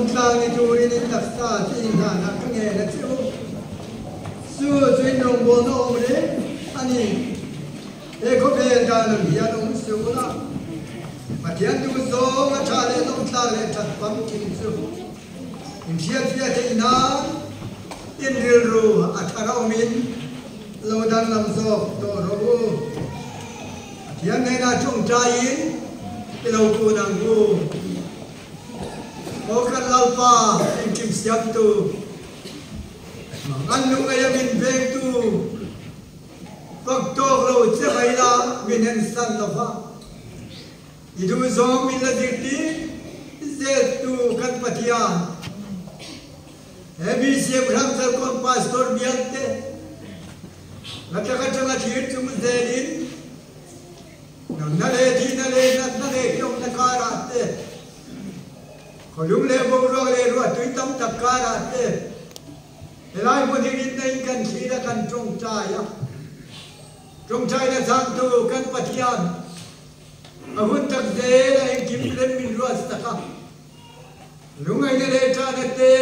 lom tlang ni tu in tak sa chi na na ka nge na chu su chin nong bo no le ani e ko be ka na ya nong su na ma tian tu zo ma cha le lom tlang le chat pam kin chu in chia chia te na in ril ru a thara min lo dan lam zo to ro tian ne na chung cha in lo ku nang ku o kan lalpa in kim siap tu an lu ga yamin bek tu pak to lo che hai la min en san lo fa idu zo min la dikti ze tu kan patian hebi se bram sal kon pastor bialte lata ka changa thir chum zelin na le thi na le kyong na karate khulum le bo ro le ru tui tam tak karate elai bo ding in nei kan thira kan trong chai na sang tu kan patian ahun tak de la in kim lem min ruas taka lungai ne le cha ne te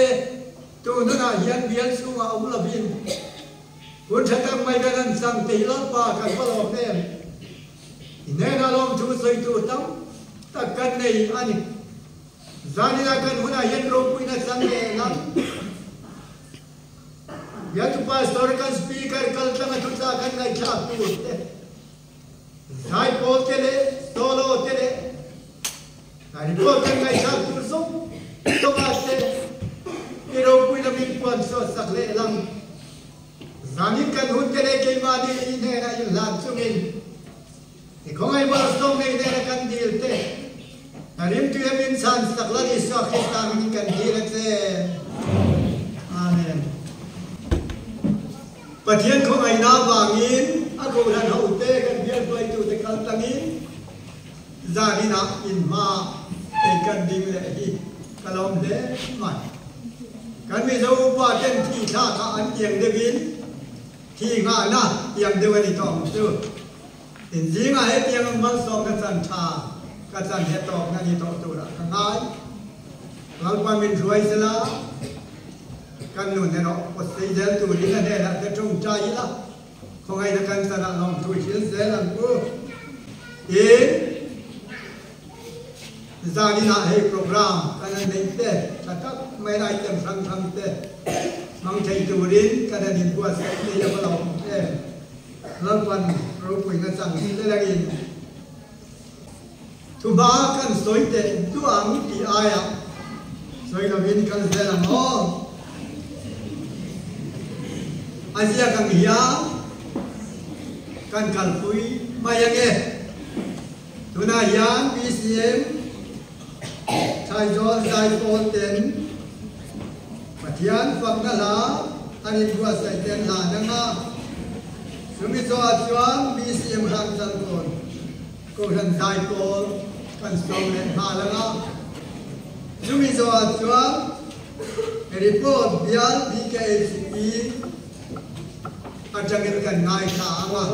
tu na yan bian su ma ul bin kun thakam mai kan sang te lot pa kan pa lo ne ine na lom tu soi tu tam tak kan nei ani zani na kan huna yan ro pui na sang ne nam ya tu pastor kan speaker kal tang tu sa kan ngai cha tu te zai po te le solo te le ani po kan ngai cha tu so to ma te iro pui na min pon so sak le lang zani kan hun te le ke ma ni ine na yu lam chu min e khong ai ba song nei ne kan dil te Narim tu yang insan setelah Yesus Kristus mengikat diri kita. Amin. Patian kau aina bangin, aku dan haute kan biar baik tu tekal tangin. Jadi nak inma ikan dimulai kalau le mai. Kan misal paten tiga kaan yang devin, tiga na yang dewan itu tu. Injing ayat yang mangsong kesan cha. Kacan hetok nani tok tu lah kangai, lalu pamin ruai sela, kan nun neno posisi jam tu ni kan dia nak terung cai lah, kongai nak sana long tu sil selang tu, jadi nak hai program kan ni te, cakap main item sang te, mang cai turin kan ni buat ni yang belum te, lalu pan rupui nak sang lagi. Tu bahkan soi te tu ang ti aya soi la vin kan zela mo Asia kan hiya kan kalpui mayange tu na yan BCM chai jol sai pon ten patian fak na la ani buat sai ten la na nga sumi so chuan BCM hang san kon ko han sai pon kan song le ha la nga sumi so chuan report bial BKCP ajangin kan ngai tha nga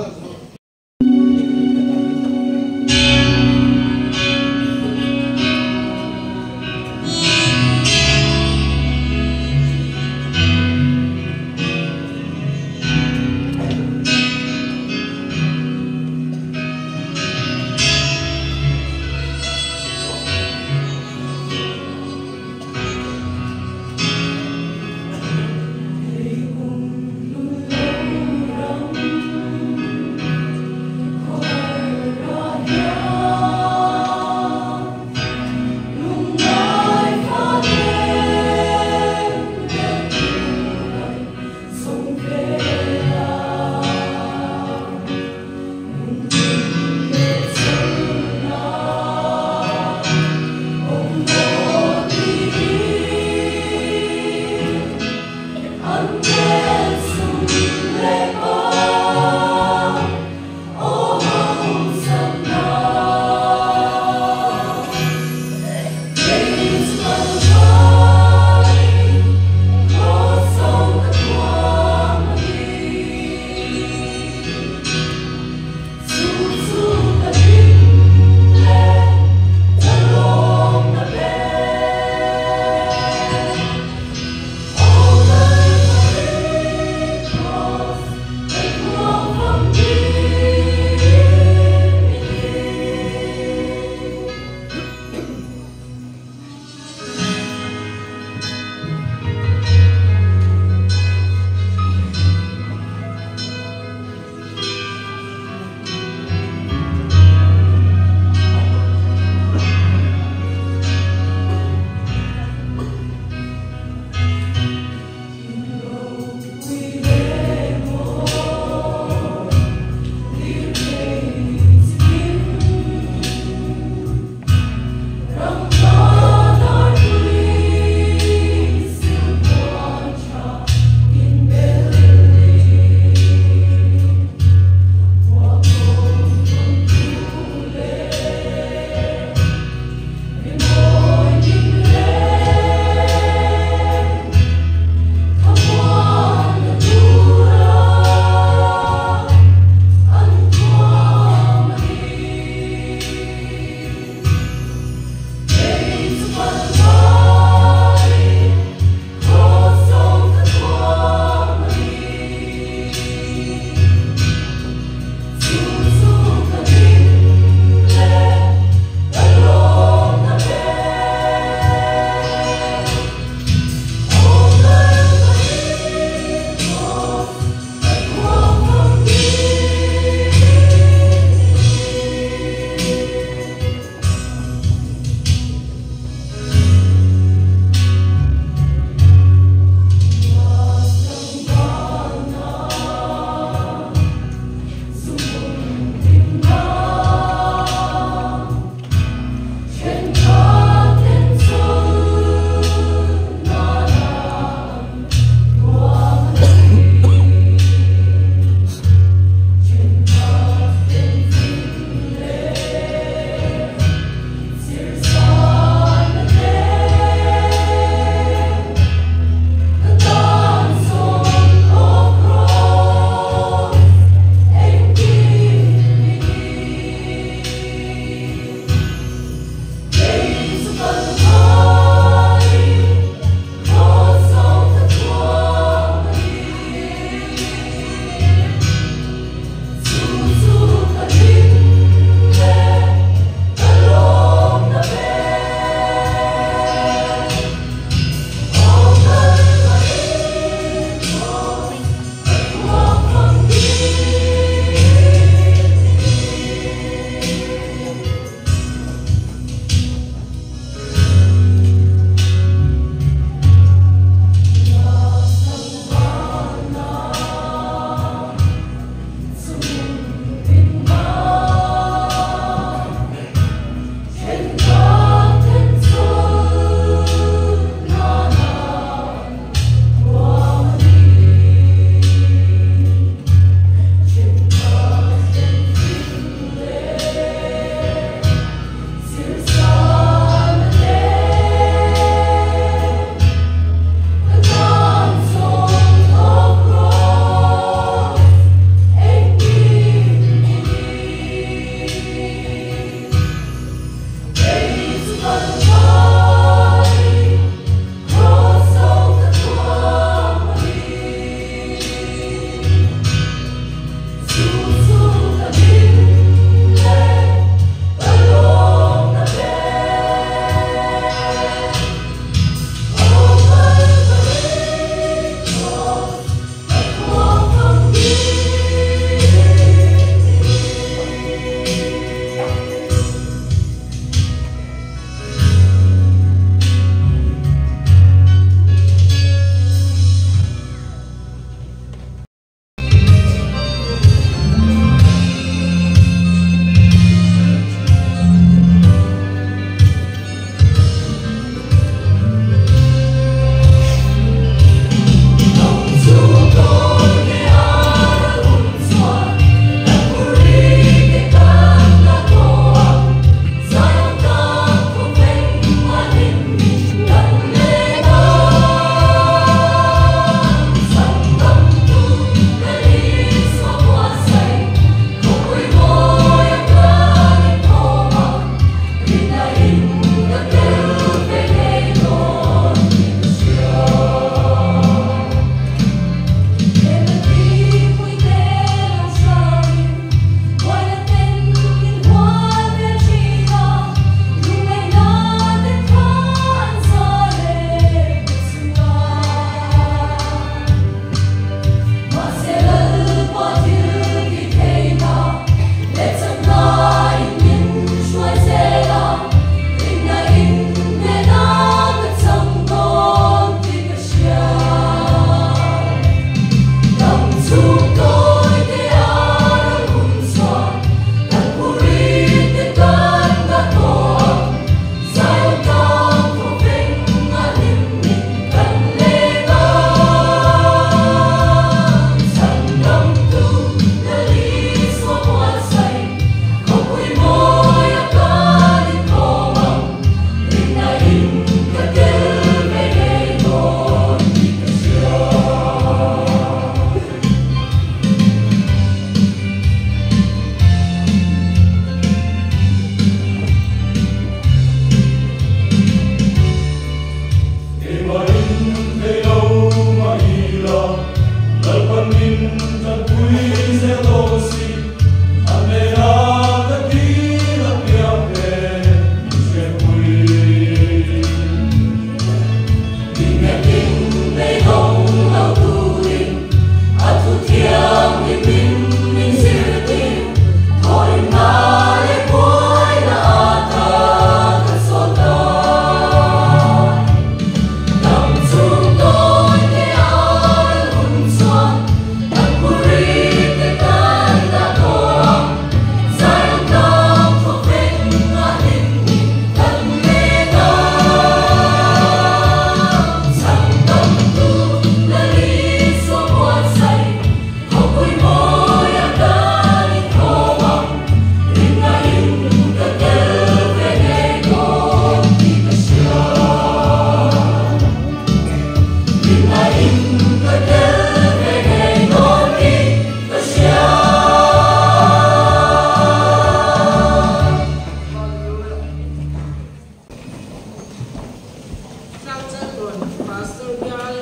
pastor bial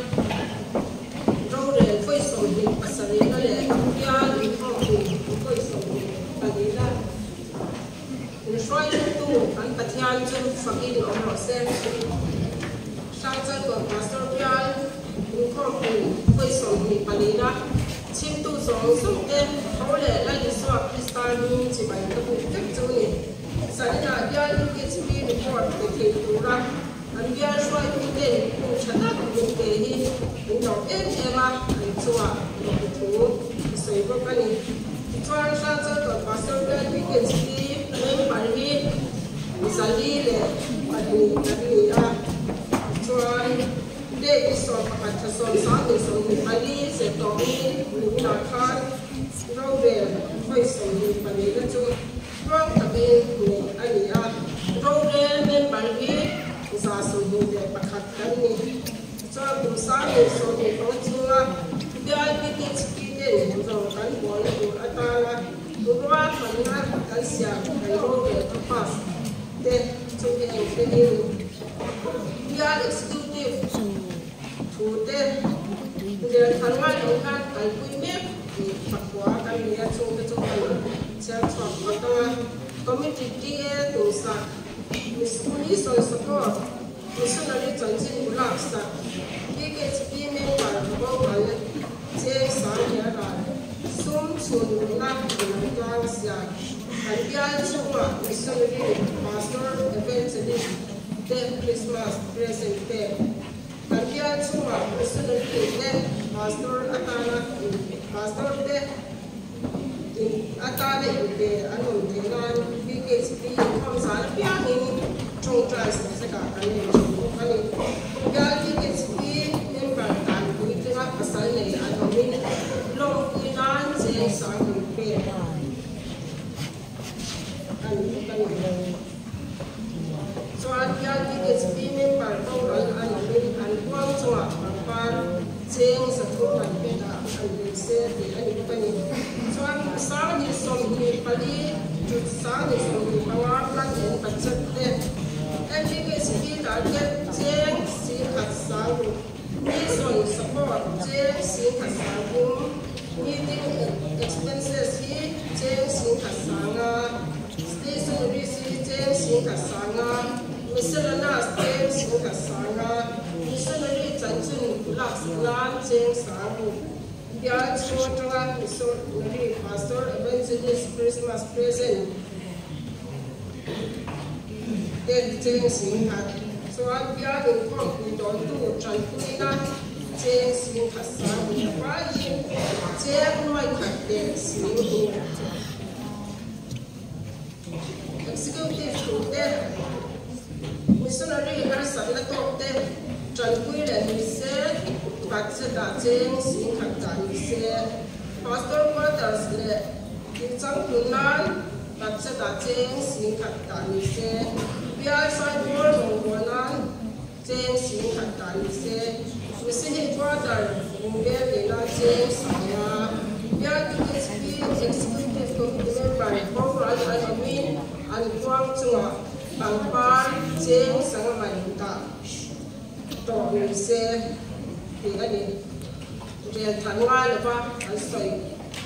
role foi som ni pasari na le bial in foi som ni padila in shoi tu an pathian chu fakin om se Shantan của pastor bial in foi som ni padila chim tu song song te hole la li so kristal ni chi bai ka bu tek chu ni sanina bial ni ke chi report ke the tu ra an bial shoi tu te ku chata ku te hi in no ema ai chua ni tu sei bo ka ni chuan Shantan của pastor bial ni ke chi nem par hi misali le ani ani a chuan để so pakat so sa de so ni ali se to ni na khan ro de foi so ni pani da chu ro ta be ni ani a ro de men ban gi sa so ni de pakat kan ni so bu sa ni so ni to chu la ya ki ti chi de ni ro kan bo ni ata la ro wa kan na kan sia kan ro de to pas de chu de ni ya executive thủ tên giờ thằng mai ông kan cái quy mép thì phát hóa cái gì á chung cái xem chọn cái committee kia tổ sa misuni soi support missionary chân chính của lạc sa cái chỉ mẹ phải bảo cái chế sáng nhà là sum chuồn lạc của trang sia cái bia chung là missionary pastor evangelist day Christmas present day Bagian semua personal dan pastor pastor de atale de anu dengan BKSP kamsal piang ini congtras sekarang ini kali gal BKSP member dan itu pasal ni anu min long inan saya sangat pe anu kali soal gal BKSP member kau anu quang chua par cheng sa ko man pe da an se ti ani pa ni chuan sa ni som ni pali chu sa ni som ni pawa plan en pa chat le an ke si da ke cheng si khat sa ni son support cheng si khat sa ku meeting expenses hi cheng si khat sa nga stationery si cheng si khat sa nga miscellaneous cheng si khat sa nga missionary chân chính lạc lan cheng sabu bia chua missionary pastor evangelist Christmas present den cheng sing hat so an bia den kom ni don tu chan kui na cheng sing hat sabu pa yin cheng noi khat de sing tu executive tu de missionary har sa la top de Trần Quy là người sẽ bắt sẽ đạt trên sinh hoạt tại người sẽ pastor quarters là cái trong tuần nan bắt sẽ đạt trên sinh hoạt tại người sẽ bia sai bor mong nan trên sinh hoạt tại người sẽ hiện quarter mong bia để là trên sáng bia cái executive committee member Paul Alvin anh Quang Trung bằng ban trên sáng mai ta to người xe thì cái này rèn thằng ngoài là ba anh soi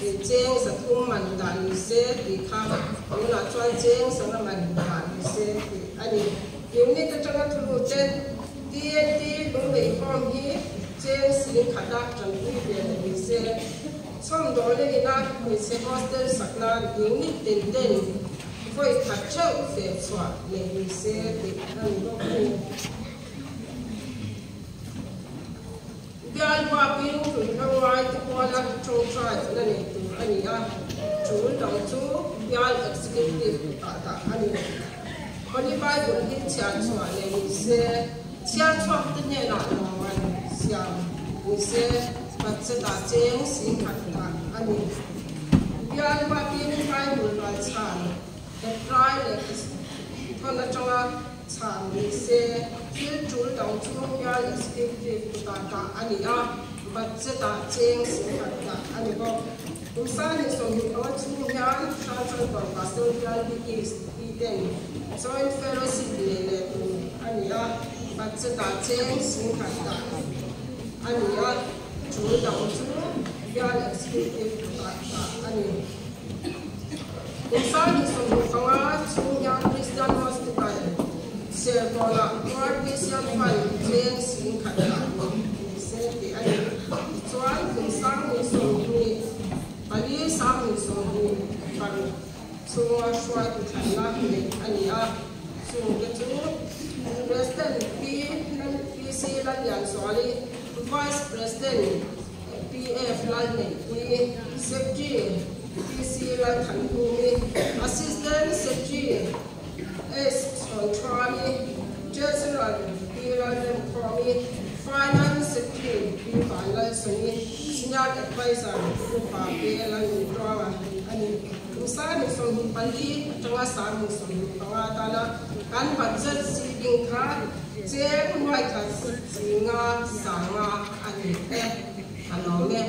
thì chén sẽ thung mình đại người xe thì khăm nhưng là cho chén sẽ là mình đại người xe thì anh này những cái trong cái thu trên TNT cũng bị phong hi chén xin khát đắc trong cái việc người xe xong đó là na người xe hostel sạc na những cái tiền phải khát châu về xóa để người xe thì anh có bial wa pin tu na wai tu ko la chong try na ni tu ani a chu dong chu bial executive ta ani oni bai ko hi chia chwa le ni se chia chwa tu ne la na wa sia ni se pat se ta cheng sin khat ta ani bial wa pin kai mu la chan the try le ko na chwa chan ni se fil chul dong chu bial executive ta ani a bat se ta cheng sin khat ta ani ko umsa ni so ni o chu yan transfer ko pastor bial ki is iten joint fellowship le le ani a bắt đầu chén sinh khát cả anh nhớ chủ động chú gia là sự tiếp cả anh Insani sumbu kanga Sungyang Christian Hospital Serkola Christian Fund chén sinh khát cả sẽ thì anh chuan cùng sáng ni sumbu ali sáng ni sumbu phần xua xua tu thành la ni anh nhớ sumbu cái chú President PC lan yan soali Vice President PF lan ni Secretary PC lan thành kumi Assistant Secretary S Trami General P lan Komi Finance Secretary P ban lan suni Senior Advisor Pa P lan Drama ani Usani sumbu pali tawa samu sumbu tawa tala kan budget sibing kha chen mai kha singa sanga ani anome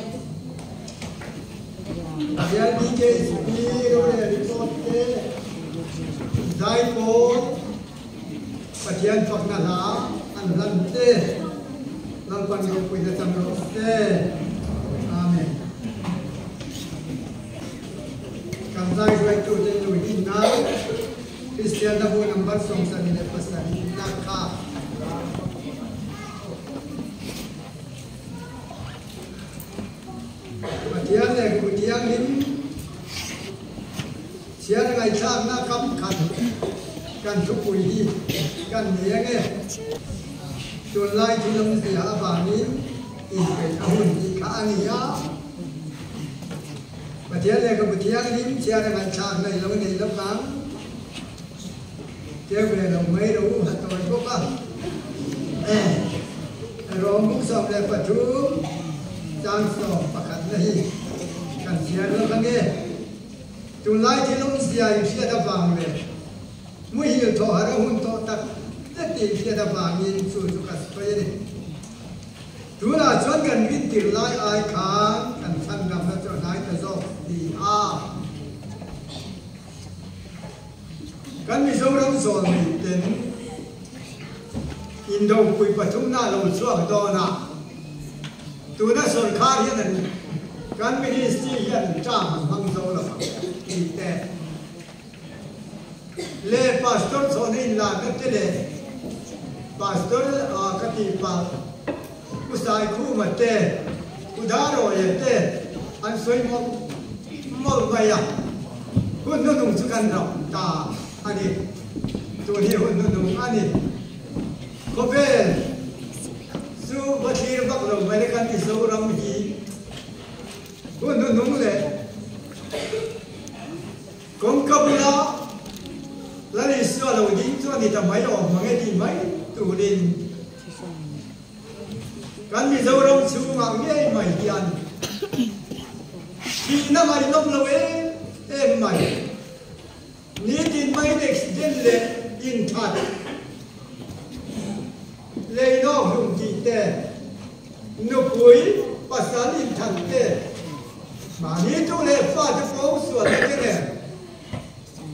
dia dike spiro le report ke dai ko patian fakna la an lan te lam pan ro pui na tam ro te amen kam dai right to the new in now Christian na po number song sa nila pastor Naka Matiyan le kutiyan lim siya na ngay chak na kam kan tukui hi kan niyang chun lai chulam siya abanin ikay ahun ikaaniya Matiyan le kutiyan lim siya na ngay chak na ilong na ilong kang Kêu về đồng mấy đủ hạt tội quốc á rồi múc sọc lại Phật chú trang sọc và khẩn này khẩn xìa nữa khăn nghe chúng lại thì lúc xìa xìa đã vàng về mũi hiểu thọ hả hôn thọ tắc rất tìm xìa đã vàng nhìn sủi sủi khẩn phê đi chú là chốt gần vít tiểu lại ai kháng khẩn thân nằm nó cho nái ta dọc thì kan mi zo ram zon mi ten indo pui pathum na lo chuak do na tu na son kha hian an kan mi history hian cha hang zo la ki te le pastor zon in la ka te le pastor ka ti pa usai khu ma te udaro ye te an soi mo ba ya kun no nung chu kan ra ta aniตัวนี้หุ่นนุ่มอันนี้ก็เป็นสู้บัตรบักลงไปในการที่สู้รำฮีหุ่นนุ่มเลยกงกับเราแล้วนี่ส่วนเราดิ้งส่วนนี้ทำไมออกมาไงดีไหมตัวนี้การมีสู้รำสู้มาเงี้ยไม่ยันที่นั่นไม่น้องเราไม่นี่ดินไม่เด็กดินเลยอินทัดเลยน้องหุ่นจีเต้นุกุยภาษาอินทัดเต้มานี่ตัวเลยฟ้าจะฟ้องส่วนนี้เนี่ย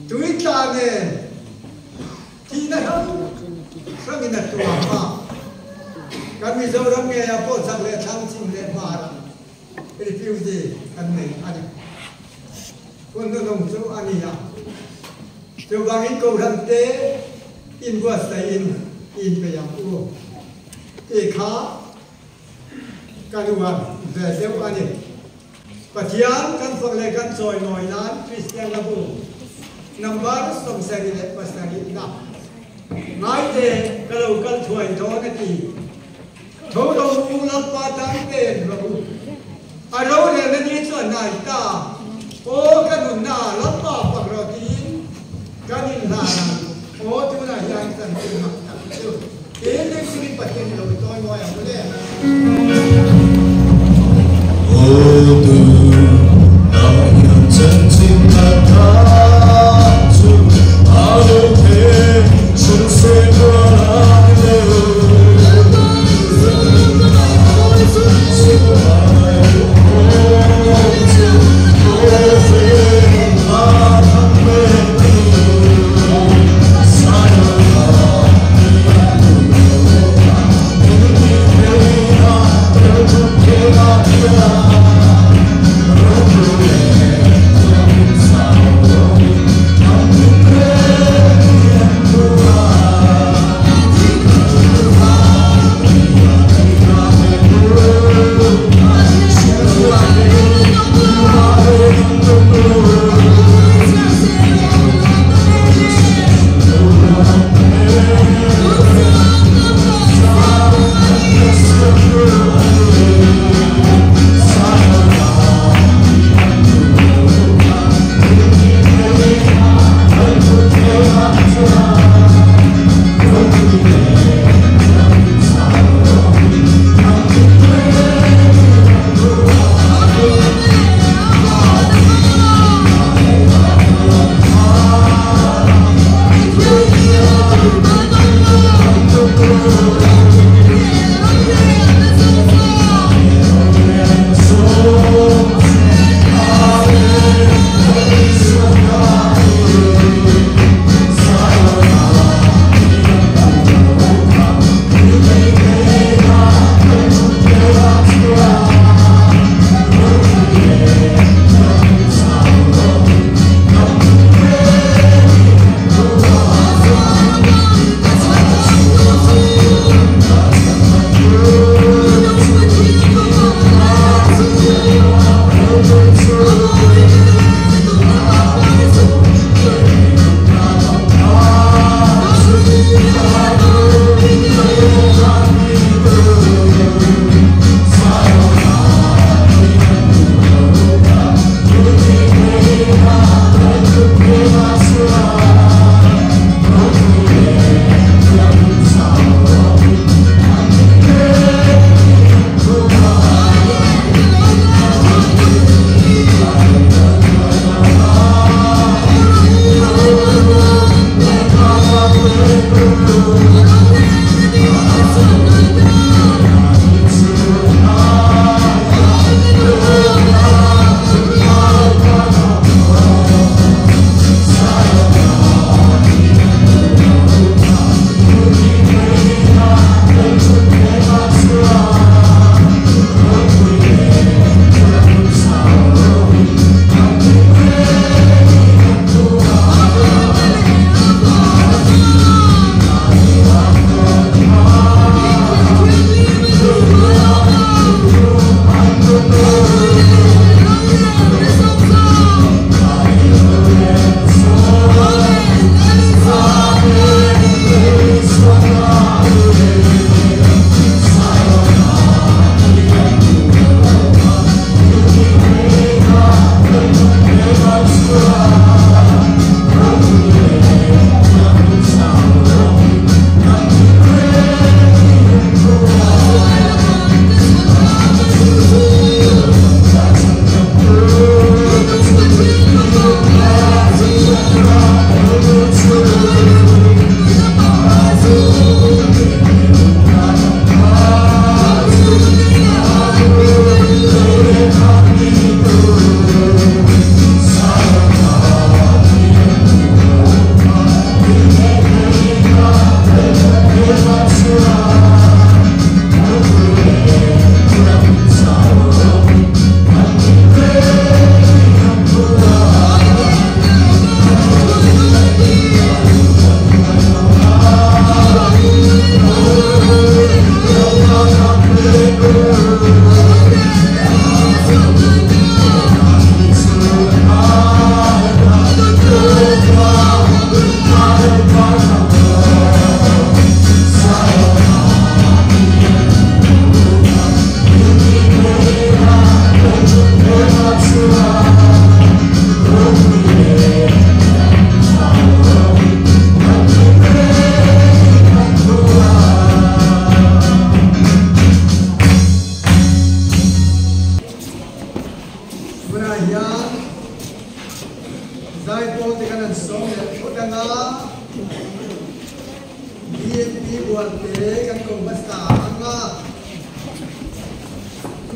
ตัวอีกตาเนี่ยที่นั่นครั้งนี้ตัวมาการมีเจ้ารับเงี้ยพอสักเลยทั้งสิ่งเลยมารีฟิวดีอันนี้อันนี้คนนู้นนุ่มสู้อันนี้อ่ะTôi bằng in cầu thần tế in vua say in về yang u e khá kanuan về theo anh em và thiam căn phòng lệ căn soi nồi nán Christian là bu number song say lệ và say na ngay thế cái đầu căn thuần đó cái gì thấu đầu u lấp ba tháng tiền và bu ở đâu này nó như chuyện này ta ô cái đồn na lấp ba hoặc rồi thì Kanin na, oh tu na yang tan tu mak tak tu. Ini sini pakai lo itu yang yang boleh. Oh tu, nak yang janji kata tu, aku pun seseorang le.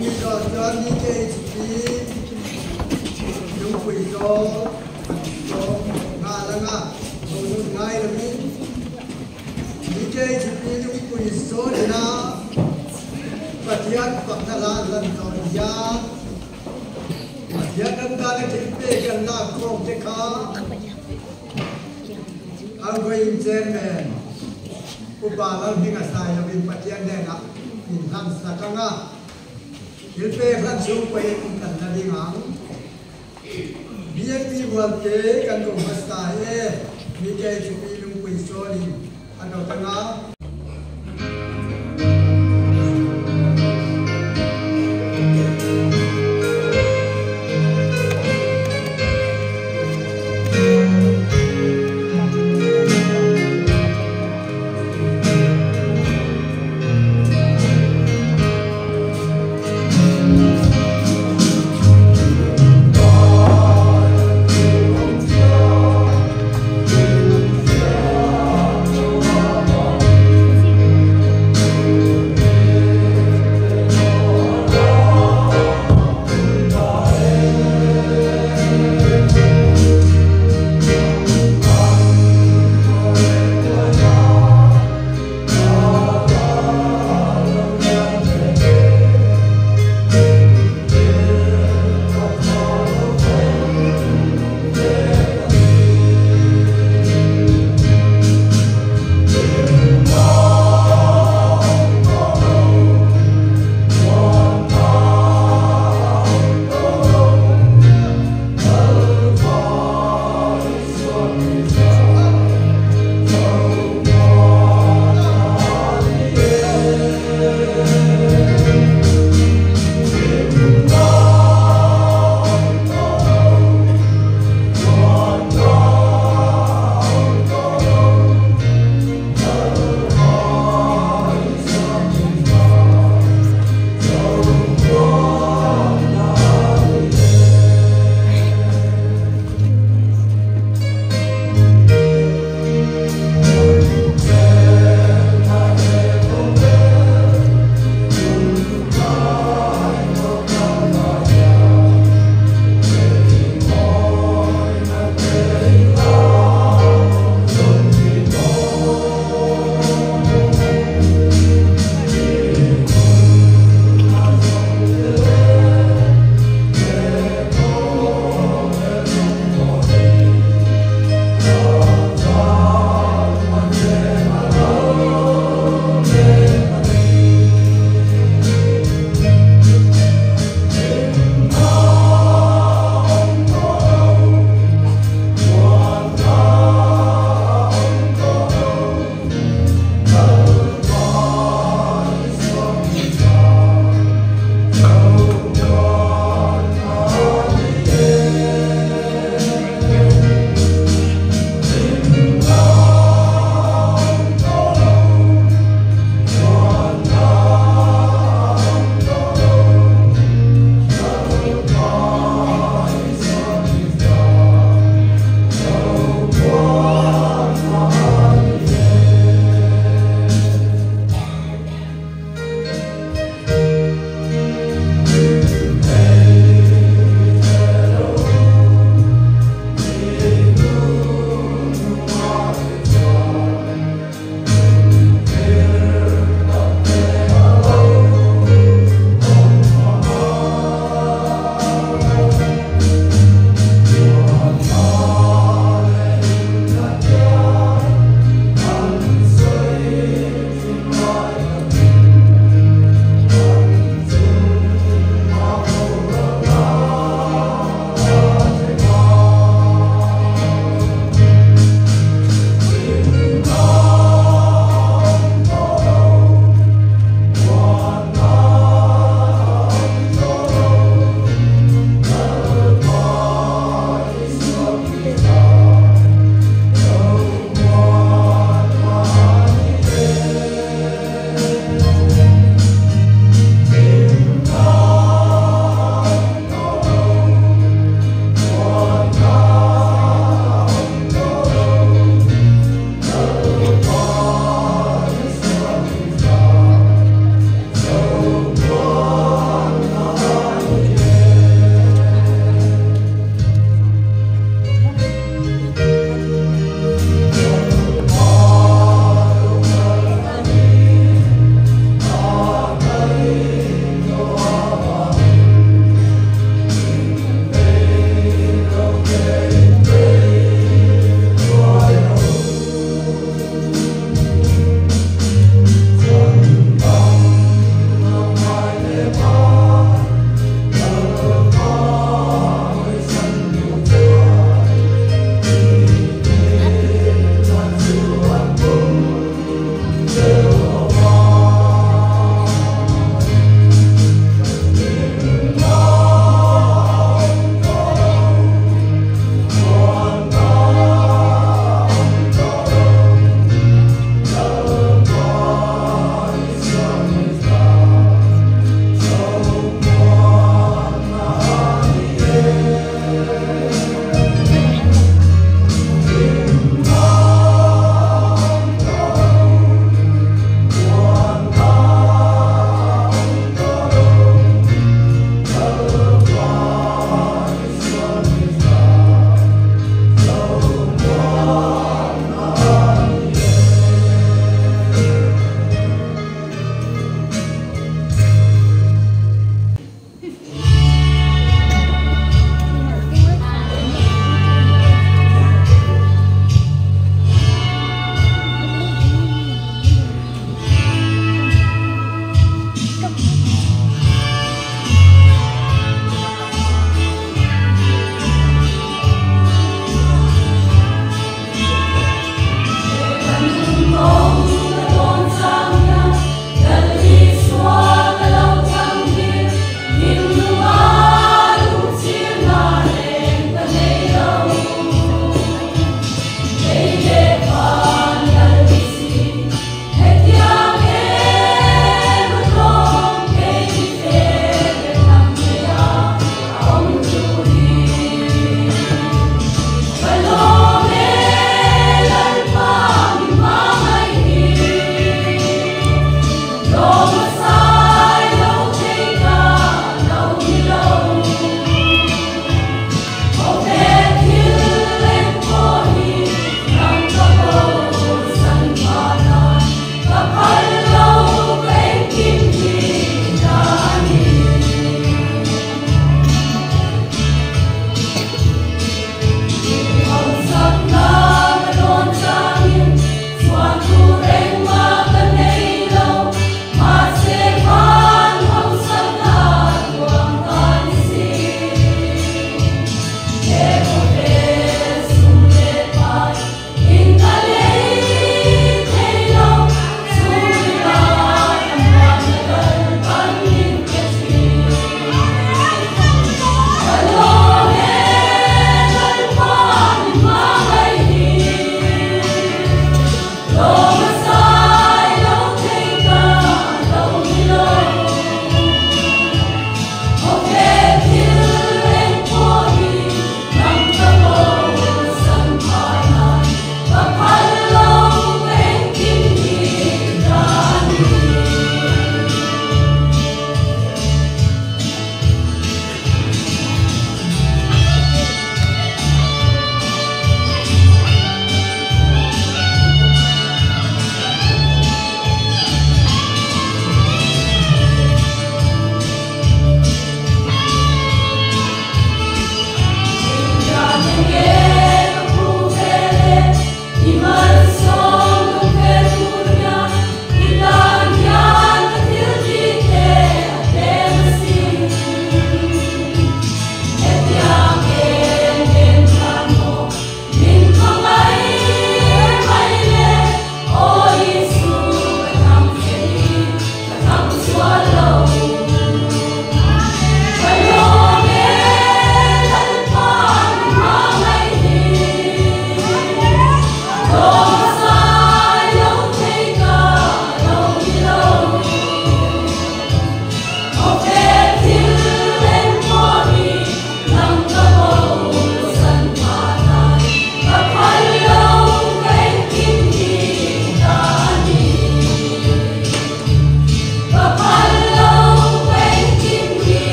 มีจอดมีเกจมียุคุยโจงาละงาโดนง่ายเลยมีเกจมียุคุยโซดีนะปฏิยัติปัตตาลันลันตอนยาปฏิยัติกันได้ที่เปกันหน้าโครงเจ้าเอาไปอินเจนแมนอุปาลังที่กษัตริย์เป็นปฏิยัติได้นะอินทันสักงาฮิลเปขันสูงไปกันนาดีงังบีเอ็นพีวัลเตกันกงสไตล์มีเกจิมีลุงกุยโซลิอันนั้นต่างหาก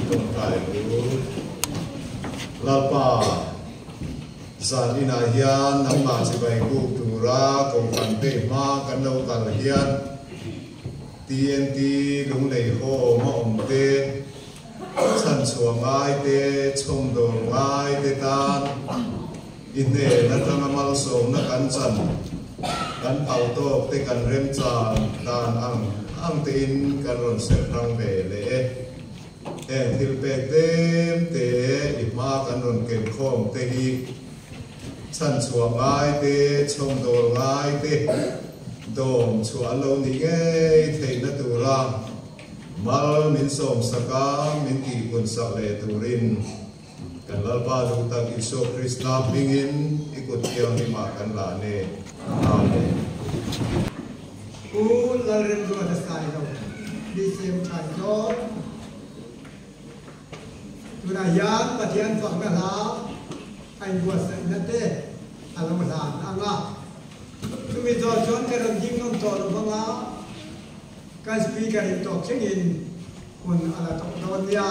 Tung kai lu lapa Sanina hian namma si bai ku tura kong kan pe ma kan lo kal hian TNT lung lei ho ma om te chan chuang ngai te chom do ngai te tan in ne na tang amal som na kan chan kan au to te kan rem chan dan ang te in kan ron se rang be le en til pe te i ma kan ron ken khom te hi chan chuang ngai te chom do ngai te dom chuan lo ni nge thei na tura mal min som saka min ti kun sak le turin kan lalpa lu tak Iso Krista bingin ikut yang ni makan la ne amen u la rem do da sai do di sem chai do tu na yan pathian phang na la ai bua sa na te alam dan anga tu mi do chon ka ram jing nom to lo banga kan speaker in talk chingin kun ala to don ya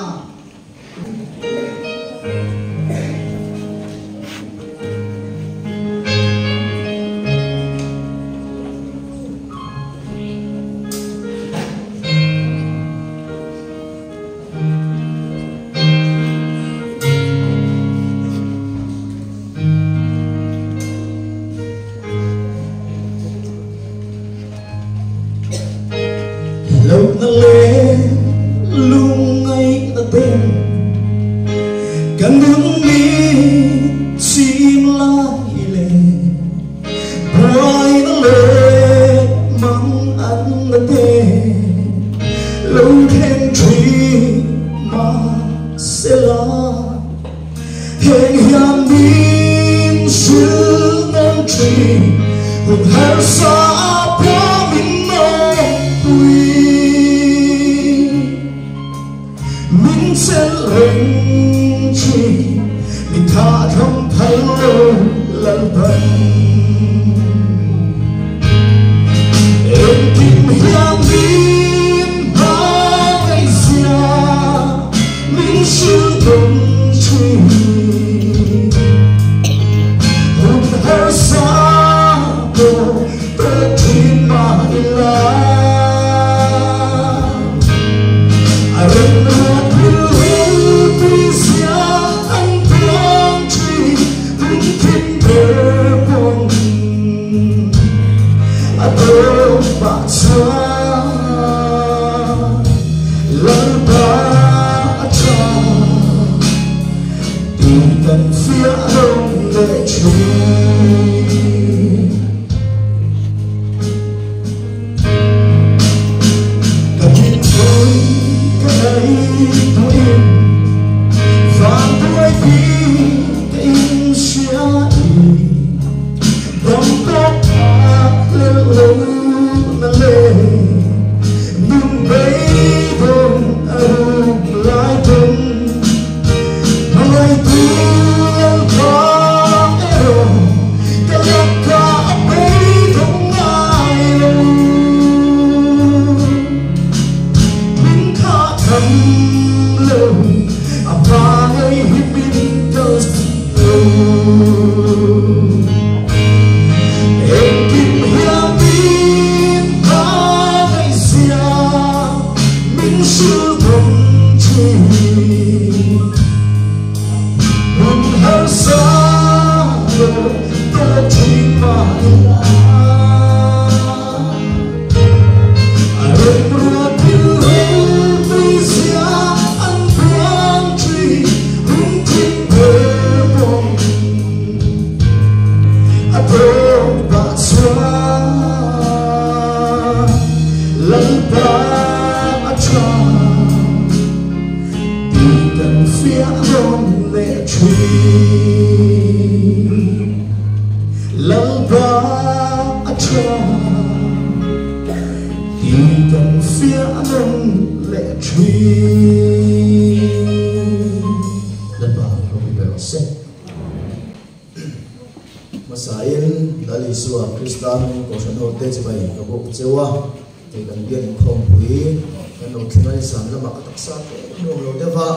Masain dali suah Kristan ko sa note sa bay kabuk cewa te kan bian khom pui kan lo khingai san lama ka taksa ke no lo dewa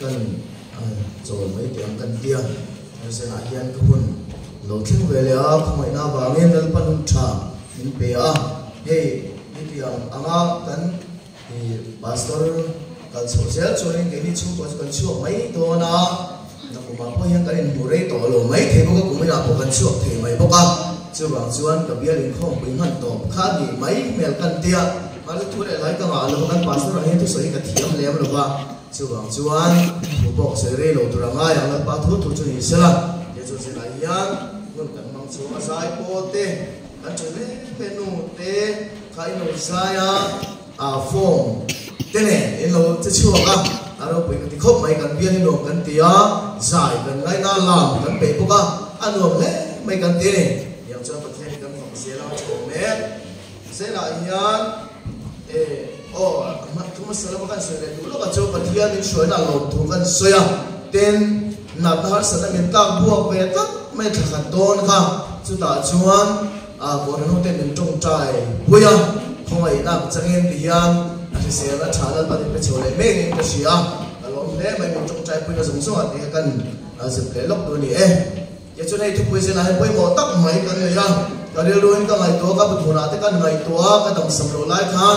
kan zo mai tiang kan tia se na hian ka hun lo thing vele a khmai na ba ngen dal panun tha in pe a hey ni tiang anga kan pastor kan social choring ke ni chu ko kan chu mai to na na ko ma po hian kan in murei to lo mai the ko ko mai na po kan chu the mai po ka chu bang chuan ka bia ling khom pin han to kha ni mai mel kan tia ma lu thu le lai ka ma lo kan pastor he tu soi ka thiam lem lo ba chu bang chuan ko bo se re lo tu ra nga yang la pa thu tu chu ni sela ye chu se la yang ngun kan mang chu ma sai po te kan chu le pe nu te khai no sai a form te ne in lo chu chu ka aro pe ka ti khop mai kan bia ni no kan tia zai kan ngai na lam kan pe po ka anom le mai kan te ne yang chu pa the kan khom se la chu me se la yang mà chúng ta sẽ làm cái gì đấy, lúc mà cho bạn thiên mình soi là lột thủกันsoi à, tên nạp hết sẽ là mình ta buộc về tất mấy thằng khăn tôn cả, chúng ta chuan bọn nó tên mình trồng trái bây giờ không phải nạp chẳng em thì anh sẽ là trả lời bạn đi chơi lấy mấy cái gì à, lúc đấy mình trồng trái bây giờ giống số thì cần dịp lễ lúc đó nè, giờ cho nên chúng bây giờ là bây giờ tắc mấy cái này à, cái điều đó cái ngày đó các bạn nói cái ngày đó cái đồng sầm rồi lại khan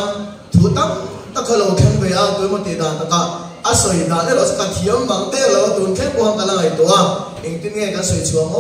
thủ tắc ta khalo khen về à tôi một tiền đàn ta à soi đàn này là cái thiam bằng thế là tôi khen qua cái ngày đó anh tin nghe cái soi chuông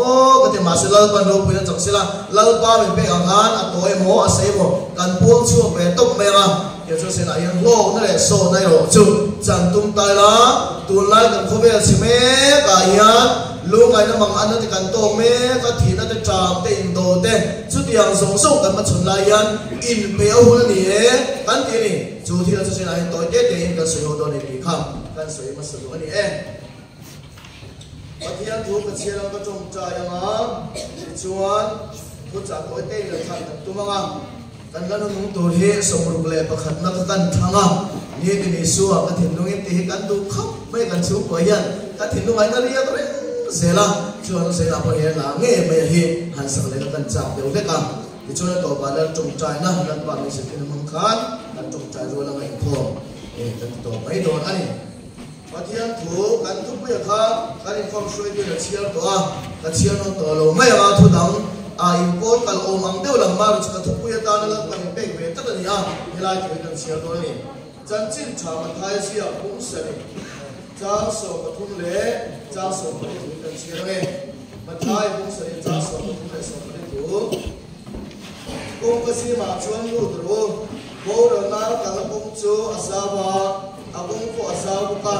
cái tiền mà sẽ lao ban đầu bây giờ chẳng sẽ là lao ba mình bé ăn à tôi mò à xây mò cần buông chuông về tốc mẹ à giờ cho sẽ là yên lô nó để sổ này rồi chú chẳng tung tay lá tôi lại cần không biết gì mẹ cái yên lúc này nó bằng ăn nó thì cần tô mẹ cái thịt nó thì tràm tiền đồ thế chút tiền sống sâu cần mà chuẩn lại yên in béo hơn nè cái tiền này chú thì là sẽ là tối tết thì in cái sợi hồ đồ này bị khăm cái sợi mà sợi đồ này và thì anh thu cái xe nó có trồng trái mà chuan thu trả tối tết là thành tụi mang kan lan nung tur he somruk le pakhat na kan thanga ni ti ni suwa ka thin lung ti kan du khop mai kan chu ko yan ka thin lung ai na ria to zela chuan zela po he la nge me hi han sak le kan chap de ve ka ti chuan to ba la tung trai na lan ba ni se tin mang khan kan tung trai ro la ngai kho kan to mai don ani pathian thu kan tu pu ya kha kan inform soi de la chiar to a ka chiar no to lo mai ma thu dang import kal omang deu lam mar chu ka thu puya ta na kan pe ve ta ni a hilai ke kan sia do ni chan chin cha ma thai sia pung sa ni cha so ka thum le cha so ka thu kan sia ne ma thai pung sa ni cha so ka thu le so ka thu kong ka si ma chuan lu dro bo ro na ka la kong chu asawa abong ko asawa ka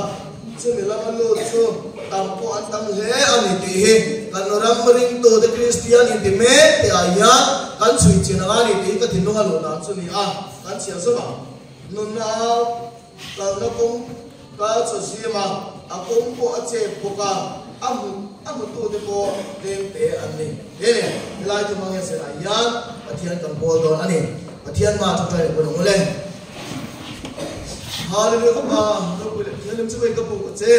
chu mi lam lu chu tam ko an tam le ani ti hi kan ram ring to the Christian in the me te aya kan sui china ani ti ka thinu ha lo na chu ni a kan sia so ba nun na ka na kong ka chu si ma a kong ko a che po ka am to de ko de te an ni he le lai tu mang se na ya pathian kan bol don ani pathian ma thu trai ko no le hallelujah ka ba no ko le thian chu ka po ko che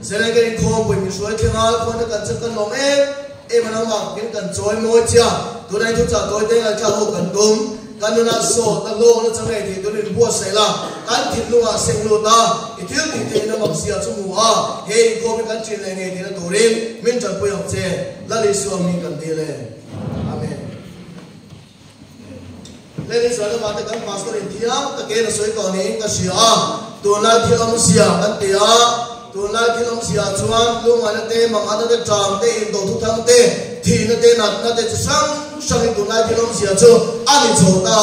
Zela cái khom bởi vì suy thiên hạ con nó cần chắc cần lòng em mà nó mặc cái cần chối môi chia tôi đây tôi trả tôi đây là cha hộ cần đúng cần nó sổ ta lô nó chẳng này thì tôi nên mua sẽ là cần thịt luôn à xem luôn ta thì thiếu thì nó mặc xìa trong mùa hey cô mình cần chuyện này này thì nó tổ đến mình chẳng quay học chơi là lý do mình cần đi lên amen lên đi rồi nó mà cần pastor in thiam ta cái nó suy còn này cái xìa tôi nói thiam ông xìa cần tiền tôi nói khi ông xia chuan lúc mà nó tê mà anh nó tròn tê in đồ thu thang tê thì nó tê nát nó tê sang sang tôi nói khi ông xia chu anh đi chỗ ta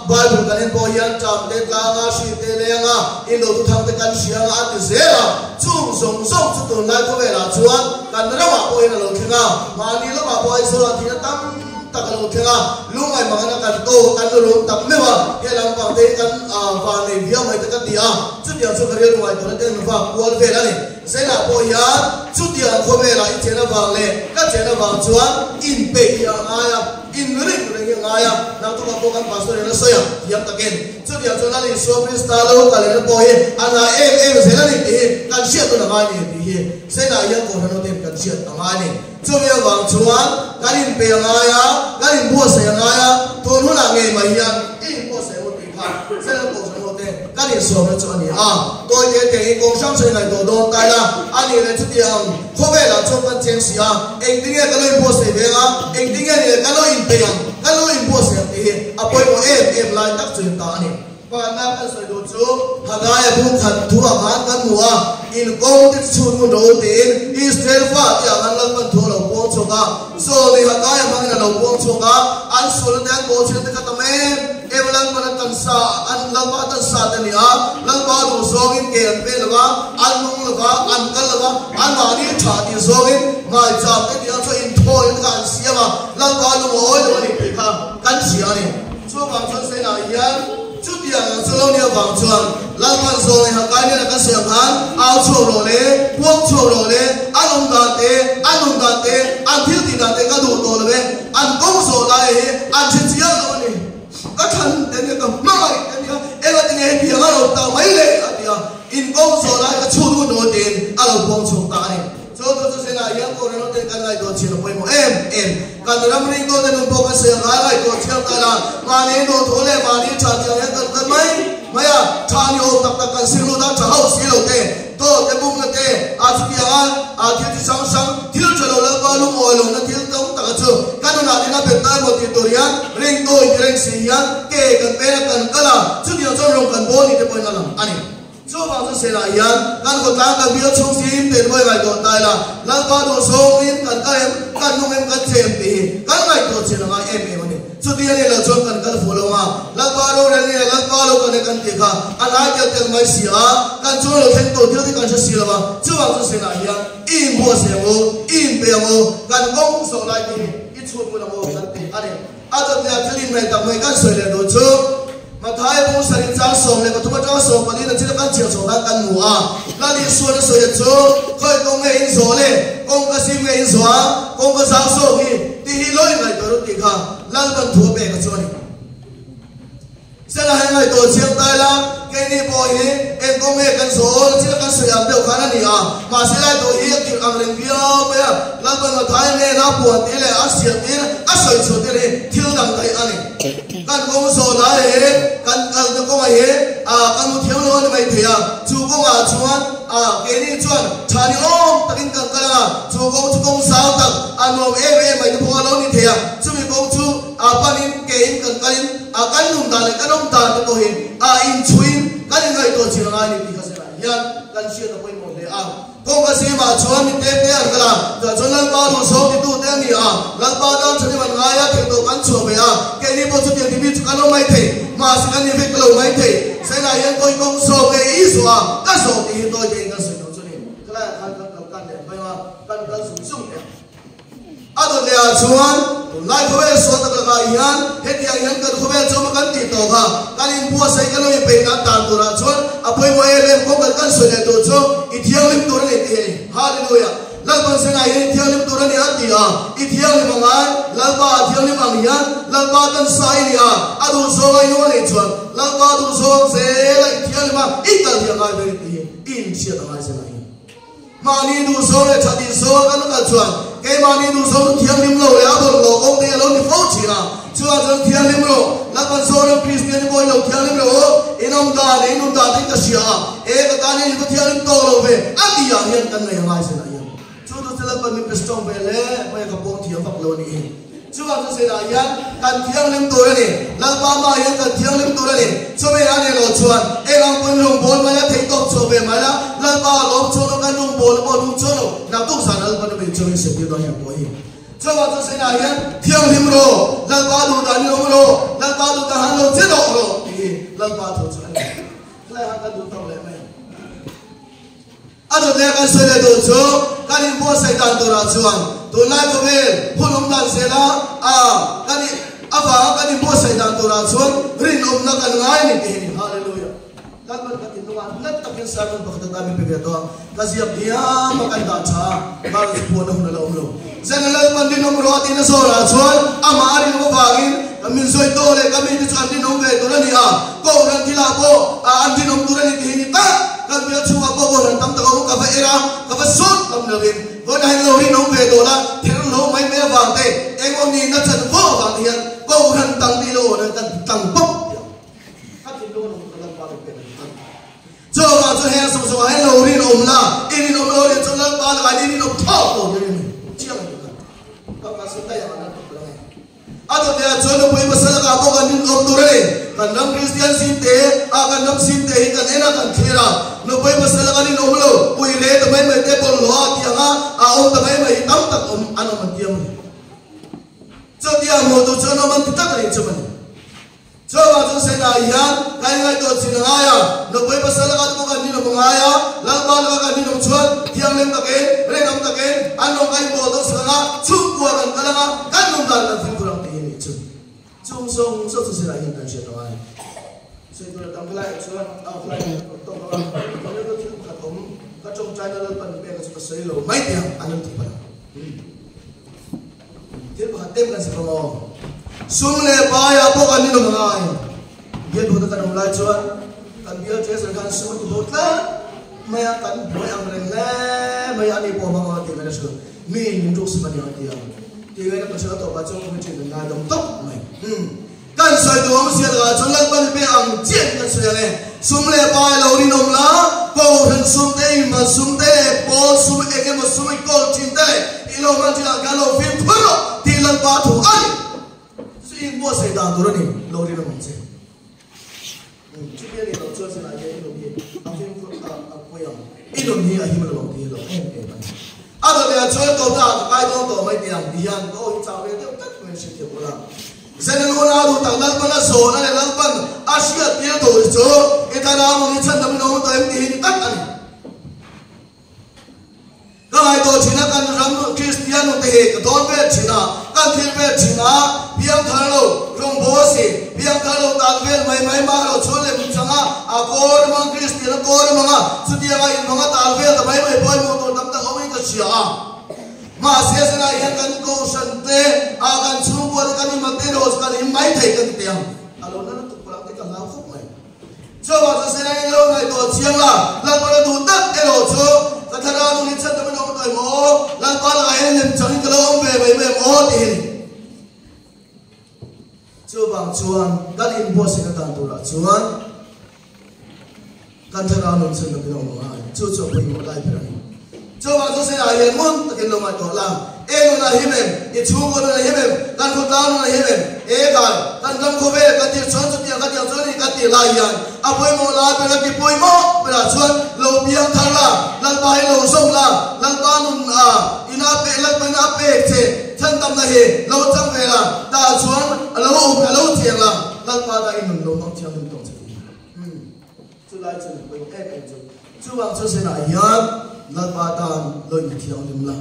Bible cái nên bồi ăn tròn tê ca ngã suy tê leng in đồ thu thang tê can xia ngã tê dễ là chung song song chu tôi nói có vẻ là chuan can nó mà bồi nó lâu thế nào mà đi lúc mà bồi số thì nó tâm ta cái lâu thế nào lúc này mà nó can tô can nó luôn tập mấy mà cái làm bằng tê can và này việc mấy tê can đi chút điều cho cái điều ngoài tôi nó tên và cuốn về đó này sẽ là bồi ăn chút điều không về là ít钱nó vàng lệ các钱nó vàng chuan in bể yang ai in ring yang ai nào tôi có con pastor nó soi yang ta ken chút điều cho nó lên số Cristalo cái nó bồi anh em sẽ là đi can siết tôi là ai đi sẽ là yang còn nó tên can siết là ai này chú bây vàng chuan cái in bể yang ai cái in bùa sẽ yang ai tôi nó là nghề mà yang in bùa sẽ một tỷ phạt sẽ là bùa sẽ một tên cái kan in so na chu ani tôi ye te kong sang sei ngai to don tai la ani le chu ti kho ve la chu kan chen sia eng ding ye ka lo impose ve ga eng ding ye ka lo in pe yang ka lo impose te apoi mo em lai tak chu ta ani pa na kan soi do chu hagai bu khat thu han kan muwa in kong ti chu nu do tin Israel fa ya kan lang kan thu lo po chu ga so ni hagai mang na lo po chu ga an sul dan go chu te ka ta me em lang man tan sa an lang ba tan sa ta ni lang ba do so in ke an pe la an nung la an kal la an ma ni tha ti so in mai cha te ti so in tho in kan sia ma lang ba lu mo lo ni pe kha kan sia ni chu ba chu se na ya chút tiền số lâu nhiều vàng trường lang quan rồi hàng cái này là cái sườn hán áo chuột rồi đấy quốc chuột rồi đấy ăn ông đàn tê ăn thiếu thì đàn tê cái đủ đồ rồi đấy ăn công số lại ăn chết chia rồi này các thằng đến cái cầm mày em là tiếng nghe tiếng ở tàu mấy lệ à tiếng in công số lại cái chuột đồ tiền ăn ông công số ta này so to se na yang ko no te kan lai do chi no poi mo em kan ram ring do te no po ka se ga lai do chi ta la ma ne do thole ma ni cha ti ya kan mai maya tha ni o tak tak kan silu da cha hau si lo te to te bum na te a chi ya a thi ti sang sang thil chalo la ba lu mo lo na thil tong ta chu kan na ni na be ta mo ti to ya ring do i ring si ya ke kan pe kan kala chu ti zo rong kan bo ni te poi na la ani so ba so se la yan kan ko ta ka bio chung sim te boy lai do tai la la ba do so in kan ka em kan nu em kan chem ti kan lai do che la em ni so ti ni la chon kan kan follow ma la ba do re ni la ba lo kan ti kha ala ke te mai si a kan cho lo then to ti kan se si la ba so ba so se la yan in bo se mo in pe mo kan gong so lai ti I chu mo la mo kan ti ani a to ya thlin mai ta mai kan so le do chu mà thái bố sari trang sòng này có thua trang sòng mà đi là chỉ là căn chiều sòng căn mù là đi xuôi nó xuôi cho khơi công nghệ in số này công cái sim nghệ in số công cái giáo số gì thì hi lối này tôi được tiếc ha lần lần thua bè cái chỗ này sẽ là hai ngày tổ chiêm tay là cái này bồi hi em công nghệ căn số chỉ là căn sợi ẩm đều khá là nhiều mà sẽ lại tổ hi cái ăn lên kia bây giờ lần lần mà thái này nó buồn tí là ăn xiết tí ăn sợi sợi tí này thiếu đằng cái ăn này kan công số đó he kan công ai he kan mu thiếu luôn mày thì chú công chuan cái này chuan chani ôm takin kan kala chú công sao tak ano em mày thu lo ni thì chú mi công chú panin ke in kan kalin kan num dale kan om ta to hin in chuin kan ngai to chi ngai ni ka se la yan kan sia to poi mo le công cái gì mà chúa mình đem đến cái là giờ cho nên bao nhiêu số thì tu đem đi lần bao đó cho nên mình ngay thì tôi bán chúa về cái này bao nhiêu tiền thì biết cái nó mấy thế mà sẽ cái này biết cái lâu mấy thế sẽ là những tôi công số cái ý số cái số thì tôi thì cái số đó cho nên cái là kan để bây giờ kan sung đấy đó là chúa lại có vẻ số tất cả yan hết yang yang kan có vẻ chúa kan tít to kan in bua sai cái lối về cái tàn tu ra chúa apoi mo em có kan số này tu chúa ithiang lim tu này thì hallelujah lần ban sen ai ithiang lim tu này ati ithiang lim mangai lần ba ithiang lim ang yan lần ba tan sai ni adu so ai no ne chúa lần ba du so se la ithiang lim ikal yang ai về thì in sia ta mai sen ai mani du so le chati so kan ka chuan cái mani du so thiang lim lo ya do lo công te lo ni fo chi la chuan jang thiang lim lo la kan so lo Christian boy lo thiang lim lo inom da te ka sia ka ta ni ko thiang lim to lo ve ati ya hian kan nei mai se la ya chu do se la pan mi pestong ve le mai ka pong thiang fak lo ni chuan se la ya kan thiang lim to ni la pa ma ya kan thiang lim to ni so me ane lo chuan lang pon long bol ma ya thei tok so ve ma la pa lo chu lo kan long bol bo lu chu lo na tok san al pan me chu se ti do ya bo hi cho vào se la ya thiang lim ro la pa du da ni ro la pa du ta han lo che do ro thì la pa tho chu la ha ka du to le mai ado le kan se le do chu kan in bo sai dan to ra chuan to na ko ve phulum dan se la kan ni ava kan in bo sai dan to ra chuan rin om na kan ngai ni ti hallelujah kan ban ka tin wa na takin sa ko bakta ta mi pe to ka siap dia makan da cha ba pu na huna lo lo zanalal man din om ro ti na so ra chuan ama ari no bangin min soi to le ka mi ti chan din om ve to ni ko ran ti la bo an din om tu ni ti ni ta kan bi chu wa bo ran tam ta ko ka fa era ka fa sut tam na vin ko dai lo ri nom ve to la ti lo mai me wang te em om ni na chan vo wang hian ko ran tang ti lo na kan tang pop ka ti lo no ka ba pe cho hè sông sông hay lâu rin ôm la in ôm lâu rin cho lăng ba là in ôm thọ tổ như này chiang được các bạn xem đây là nó tục lắm ado dia cho nó bơi bơi cả bao gần in ôm tổ này kan nam Christian sin te kan nam sin te kan ena kan thira no bơi bơi cả in ôm lâu ui lệ tụi mấy te bol lo kia nga ôm tụi mấy tam tak ôm anh ôm tiêm cho dia một tổ cho nó mang tất cả những cho mình cho vào trong xe này ya cái ngày tổ chức ngay à nó bơi bơi cả bao gần in ôm ngay à lăng ba là gần in ôm chuan tiang lên ta cái lên ôm ta cái anh ôm cái bộ tổ chức nga chúc qua gần cái nga cái nông dân là phim kurang tiền itu chung song so se lại hiện tại chuyện đó ai xây tôi làm cái lại chuan lại tổng cộng có những cái chuyện thật ống các trong trái nó lên phần bên cái xây lầu mấy tiền anh em thích phần thiết của hạt tem cái gì không sung lệ bay à bốc anh đi đâu mà ai biết được cái đồng lại chuan cần biết chế sự can sung thì tốt lắm mấy anh cần mấy anh lên lẽ mấy anh đi bỏ bằng cái tiền này được mình chúc sự bình an tiền thì cái nó sẽ tổ chức cho mình chuyện là đồng tốc nàyกันสวยตัวมันเสียละจนลักบันเป็นอังเจียนกันสวยเลยสุมเล่ปายเราดินอมละโกหันสุมเตยมาสุมเตยโปสุมเอกมาสุมโกจินเตยอีโลมันจะกันเราฟิล์มพุ่งทีลังปาถูกอันสิ่งบัวเสียดายตัวนี้เราดินอมเสียที่นี่เราช่วยสลายอีโลนี้เอาฟิล์มพุ่งเอาไปยังอีโลนี้อาหิมเราบอกที่เราอาตัวเนี่ยช่วยตัวเราใครตัวไม่เตียงดิยันก็อิจฉาเลยเดี๋ยวตัดไม่ใช่เกี่ยวกับZaman orang tu tak nak pernah soal ni lampan Asia dia tu itu kita dah mungkin cakap nama tu yang ini tak ada. Kalau itu Cina kan ram Kristian tu keton ber Cina kan kiri ber Cina biang kalau rong bosi biang kalau tak ber mai malu cule macam akor mang Kristian akor mang sedia lain mang tak ber tapi mai boy motor tak orang itu siapa. Masih sekarang yang kan kau sente akan suruh kan ini materi kan ini mai thai kan tiang. Kalau nanti tu pulang kita langsung mai. Coba sekarang ini orang itu siang lah, lalu orang tu tak elok kata orang ni cakap dengan orang tu mau, lalu orang lain yang cakap kalau orang bebe mau ini. Coba cuan kan ini bos kita tu lah cuan. Kan orang ni cakap dengan orang, cuci pergi mulai berani. Coba tu saya ayat mun tak kena mat orang. Na himem, ichungo na himem, kan kutano na himem. Kan kobe katir chuan chutia katir chuan katir layan. Apoy mo la pela ki poy mo pela chuan lo biang tharla, lal bai lo song la, lal banun ina pe lal bana pe che, than tam na he, lo chang ve la, ta chuan lo thiang la, lal ba da in lo mang thiang in tong che. Chu lai chu pe pe chu. Chu wang chu se na yan, lal ba da lo in thiang lim la.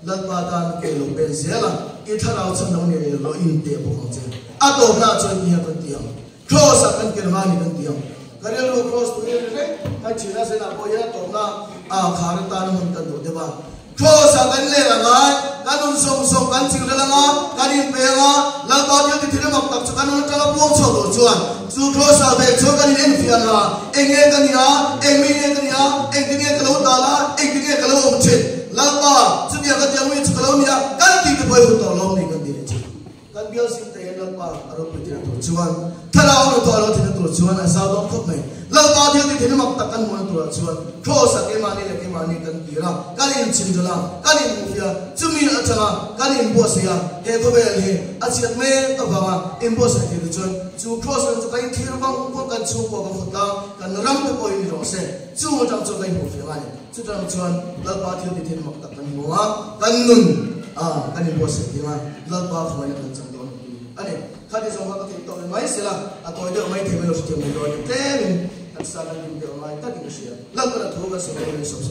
Lalbatan ke lo benzela itharau chandong ne lo inte bokong che ato na chon ni kan tiang cross kan ke mani kan tiang karel lo cross tu ne mai china se na boya to na kharata na mun kan do deba cross kan le la kan un som kan ching la nga kan in pe nga lalbat yo ti thire mak tak kan un tala buang so do chuan chu cross a be chu kan in fian la enge kan ya emi ne kan ya enge ne kan lo dala enge ne kan lo om che lalpa sedia kerja wih sekolah ni kan kita boleh bertolong ni kan dia je kan biar sinta yang lalpa arok tidak tercuan kalau orang tu arok tidak tercuan asal dong kau ni lalpa dia tidak maktakan mana tercuan kau sakit mani kan kira kalian cindela kalian mufia cumi acara kalian bos ya kau beli asyik main tabawa imbos lagi tercuan cu kau sekarang kalian kira bang kau kan cu kau kan futang kan ram tu kau ini rose cu macam cu kalian mufia ni sudah cuan lalpa dia tidak maktakan mua kanun kanin bos dia lalpa kau ini kan cendol ane kali semua kita itu mai sila atau dia mai tebel sudah mai doa tebel tak salah dia mai tak dia lalpa tu kan semua ini sob